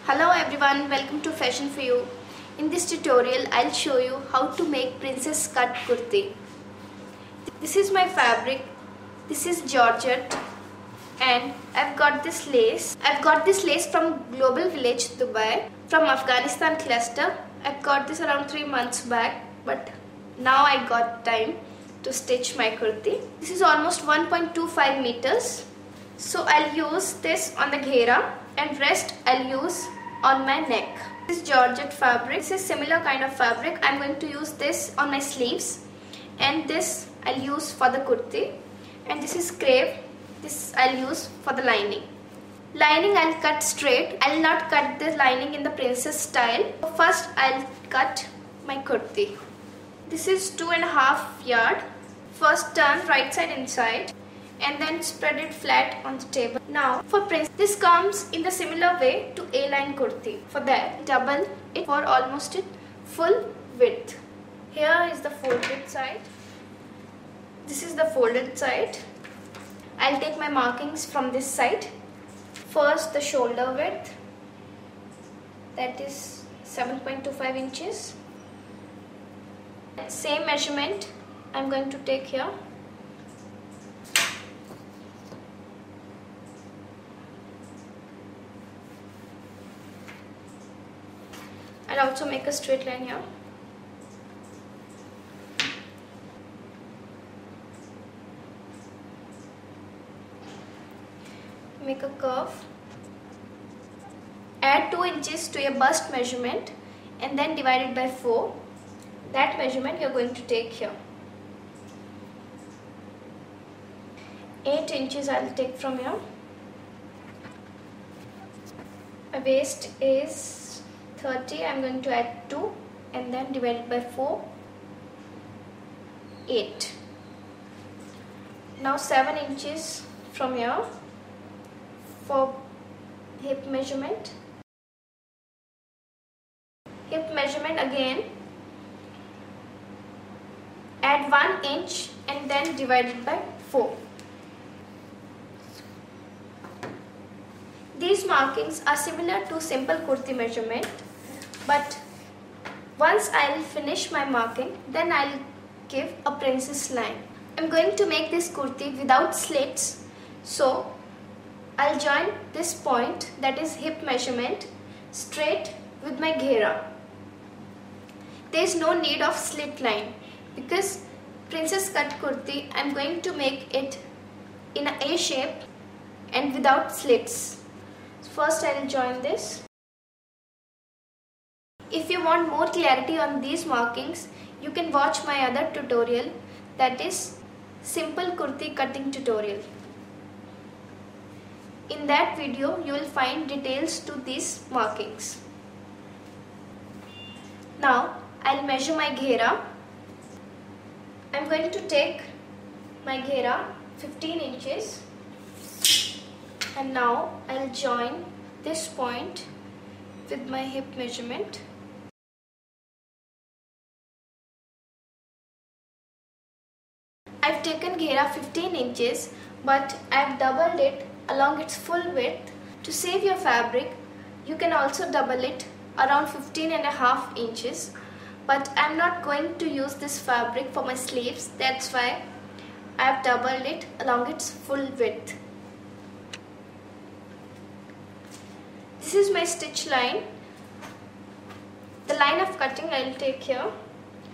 Hello everyone, welcome to Fashion for You. In this tutorial, I'll show you how to make princess cut kurti. This is my fabric. This is Georgette and I've got this lace. I've got this lace from Global Village, Dubai, from Afghanistan cluster. I got this around 3 months back, but now I got time to stitch my kurti. This is almost 1.25 meters. So I'll use this on the ghera and rest I'll use on my neck. This is Georgette fabric. This is similar kind of fabric. I'm going to use this on my sleeves and this I'll use for the kurti, and this is crepe. This I'll use for the lining. Lining I'll cut straight. I'll not cut the lining in the princess style. First I'll cut my kurti. This is 2.5 yard. First turn right side inside and then spread it flat on the table. Now for princess, this comes in the similar way to A-line kurti. For that, double it for almost its full width. Here is the folded side. This is the folded side. I'll take my markings from this side. First the shoulder width, that is 7.25 inches. Same measurement I'm going to take here. I'll also make a straight line here. Make a curve. Add 2 inches to your bust measurement and then divide it by 4. That measurement you're going to take here. 8 inches I'll take from here. My waist is 30. I'm going to add 2 and then divide it by 4. 8. Now 7 inches from here for hip measurement. Hip measurement again. Add 1 inch and then divide it by 4. These markings are similar to simple kurti measurement, but once I'll finish my marking, then I'll give a princess line. I'm going to make this kurti without slits, so I'll join this point, that is hip measurement, straight with my ghera. There is no need of slit line because princess cut kurti I'm going to make it in a A shape and without slits. First I'll join this. If you want more clarity on these markings, you can watch my other tutorial, that is simple kurti cutting tutorial. In that video you will find details to these markings. Now I'll measure my ghera. I'm going to take my ghera 15 inches and now I'll join this point with my hip measurement. I've taken ghera 15 inches but I've doubled it along its full width. To save your fabric, you can also double it around 15.5 inches, but I'm not going to use this fabric for my sleeves, that's why I've doubled it along its full width. This is my stitch line. The line of cutting I'll take here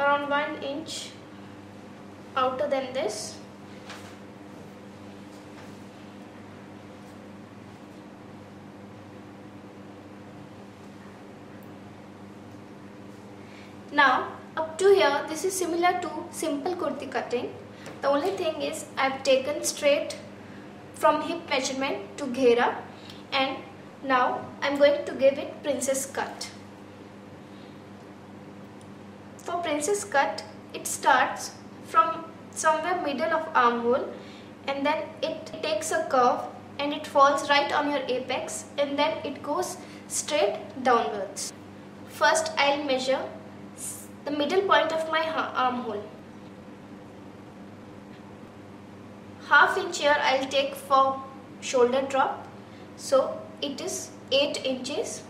around 1 inch outer than this. Now up to here this is similar to simple kurti cutting. The only thing is I've taken straight from hip measurement to ghera, and now I'm going to give it princess cut. For princess cut, it starts from somewhere middle of armhole and then it takes a curve and it falls right on your apex and then it goes straight downwards. First I'll measure the middle point of my armhole. Half inch here I'll take for shoulder drop. So it is 8 inches.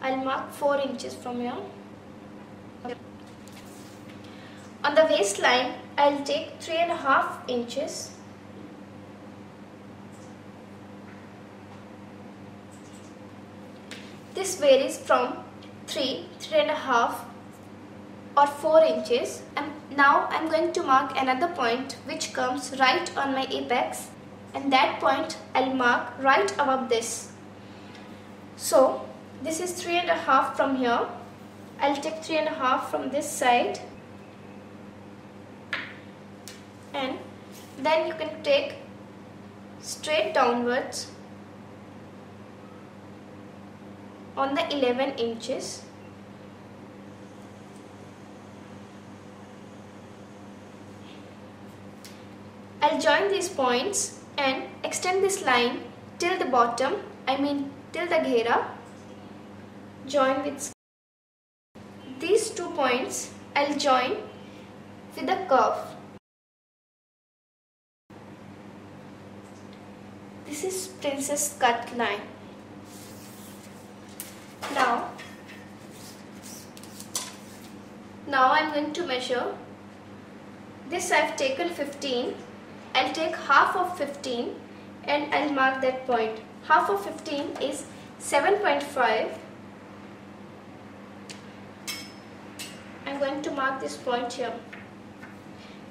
I'll mark 4 inches from here. On the waistline, I'll take 3.5 inches. This varies from 3.5 or 4 inches. And now I'm going to mark another point which comes right on my apex, and that point I'll mark right above this. So this is 3.5 from here. I'll take 3.5 from this side, and then you can take straight downwards on the 11 inches. I'll join these points and extend this line till the bottom, till the ghera. Join with these 2 points. I'll join with a curve. This is princess cut line. Now I'm going to measure. This I've taken 15. I'll take half of 15 and I'll mark that point. Half of 15 is 7.5. I'm going to mark this point here.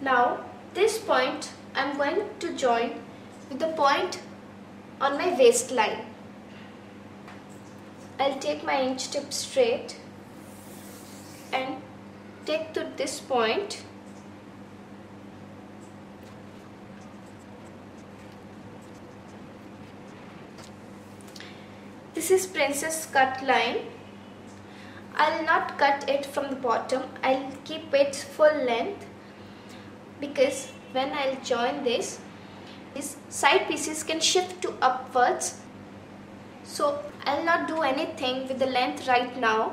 Now this point I'm going to join with the point on my waistline. I'll take my inch tip straight and take to this point. This is princess cut line. I'll not cut it from the bottom. I'll keep it full length, because when I'll join this, these side pieces can shift to upwards. So I'll not do anything with the length right now.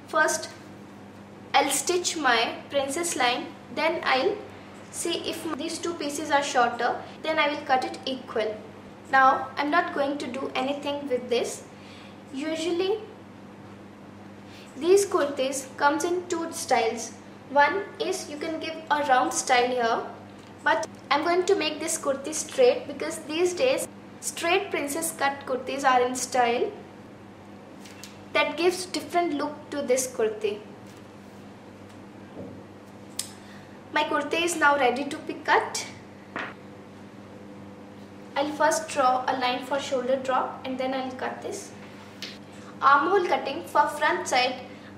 First I'll stitch my princess line, then I'll see if these 2 pieces are shorter, then I will cut it equal. Now I'm not going to do anything with this. Usually these kurtis comes in 2 styles. One is you can give a round style here, but I'm going to make this kurti straight because these days straight princess cut kurtis are in style. That gives different look to this kurti. My kurti is now ready to be cut. I'll first draw a line for shoulder drop and then I'll cut this. Armhole cutting for front side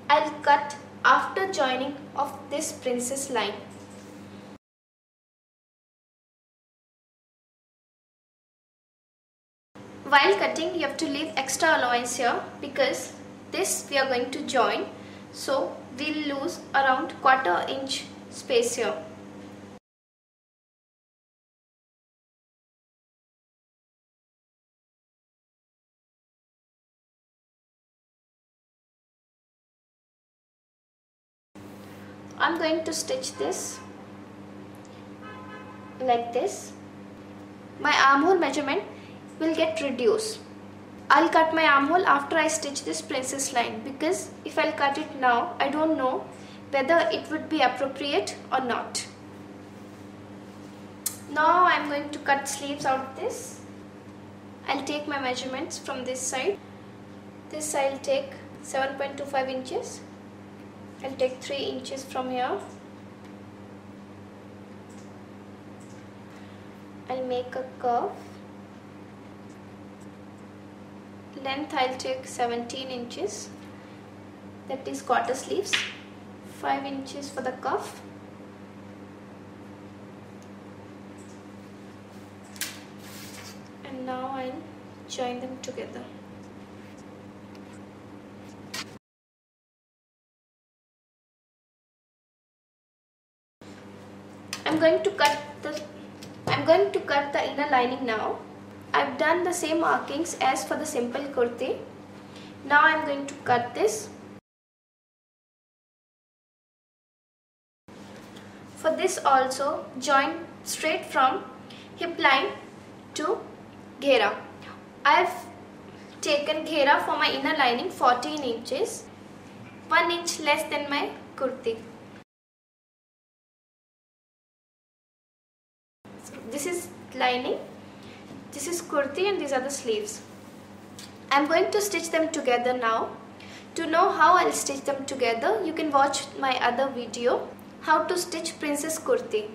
I'll cut after joining of this princess line. While cutting, you have to leave extra allowance here because this we are going to join, so we'll lose around 1/4 inch space here. I'm going to stitch this like this. My armhole measurement will get reduced. I'll cut my armhole after I stitch this princess line, because if I'll cut it now, I don't know whether it would be appropriate or not. Now I'm going to cut sleeves out of this. I'll take my measurements from this side. This I'll take 7.25 inches. I'll take 3 inches from here. I'll make a curve. Length I'll take 17 inches. That is quarter sleeves. 5 inches for the cuff. And now I'll join them together. I'm going to cut the inner lining now. I've done the same markings as for the simple kurti. Now I'm going to cut this. For this also, join straight from hip line to ghera. I've taken ghera for my inner lining 14 inches, 1 inch less than my kurti. So this is lining, this is kurti, and these are the sleeves. I'm going to stitch them together now. To know how I'll stitch them together, you can watch my other video, how to stitch princess kurti.